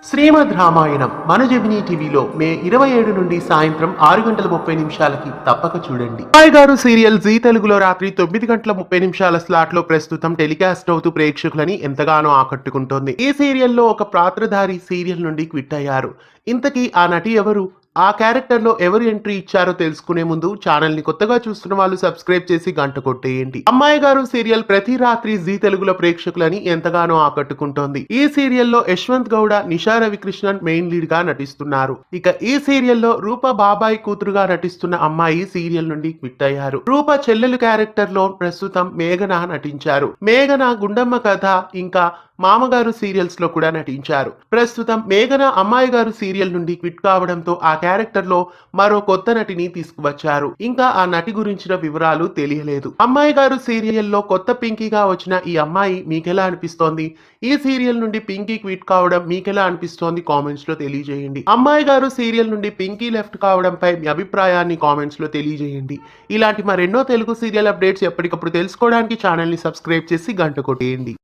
శ్రీమద్ రామాయణం మన జెమినీ టీవీలో మే 27 నుండి సాయంత్రం 6:30 తప్పక చూడండి. అమ్మాయి గారు సీరియల్ జీ తెలుగులో రాత్రి 9:30 స్లాట్ లో ప్రస్తుతం టెలికాస్ట్ అవుతూ ప్రేక్షకులని ఎంతగానో ఆకట్టుకుంటోంది. ఈ సీరియల్లో ఒక పాత్రధారి సీరియల్ నుండి క్విట్ అయ్యారు. ఇంతకీ ఆ నటి ఎవరు? ఆ క్యారెక్టర్ లో ఎవరు ఎంట్రీ ఇచ్చారో తెలుసుకునే ముందు ఛానల్ ని కొత్తగా చూస్తున్న వాళ్ళు సబ్స్క్రైబ్ చేసి గంట కొట్టేయండి. అమ్మాయి గారు సీరియల్ ప్రతి రాత్రి జీ తెలుగులో ప్రేక్షకులని ఎంతగానో ఆకట్టుకుంటోంది. ఈ సీరియల్లో యశ్వంత్ గౌడ, నిషా రవికృష్ణన్ మెయిన్ లీడ్ గా నటిస్తున్నారు. ఇక ఈ సీరియల్లో రూప బాబాయ్ కూతురుగా నటిస్తున్న అమ్మాయి సీరియల్ నుండి క్విట్ అయ్యారు. రూప చెల్లెలు క్యారెక్టర్ లో ప్రస్తుతం మేఘన నటించారు. మేఘన గుండమ్మ కథ ఇంకా మామగారు సీరియల్స్ లో కూడా నటించారు. ప్రస్తుతం మేఘన అమ్మాయి గారు సీరియల్ నుండి క్విట్ కావడంతో ఆ క్యారెక్టర్ లో మరో కొత్త నటిని తీసుకువచ్చారు. ఇంకా ఆ నటి గురించిన వివరాలు తెలియలేదు. అమ్మాయి గారు సీరియల్లో కొత్త పింకీగా వచ్చిన ఈ అమ్మాయి మీకెలా అనిపిస్తోంది? ఈ సీరియల్ నుండి పింకీ క్విట్ కావడం మీకెలా అనిపిస్తోంది? కామెంట్స్ లో తెలియజేయండి. అమ్మాయి గారు సీరియల్ నుండి పింకీ లెఫ్ట్ కావడంపై మీ అభిప్రాయాన్ని కామెంట్స్ లో తెలియజేయండి. ఇలాంటి మరెన్నో తెలుగు సీరియల్ అప్డేట్స్ ఎప్పటికప్పుడు తెలుసుకోవడానికి ఛానల్ ని సబ్స్క్రైబ్ చేసి గంట కొట్టేయండి.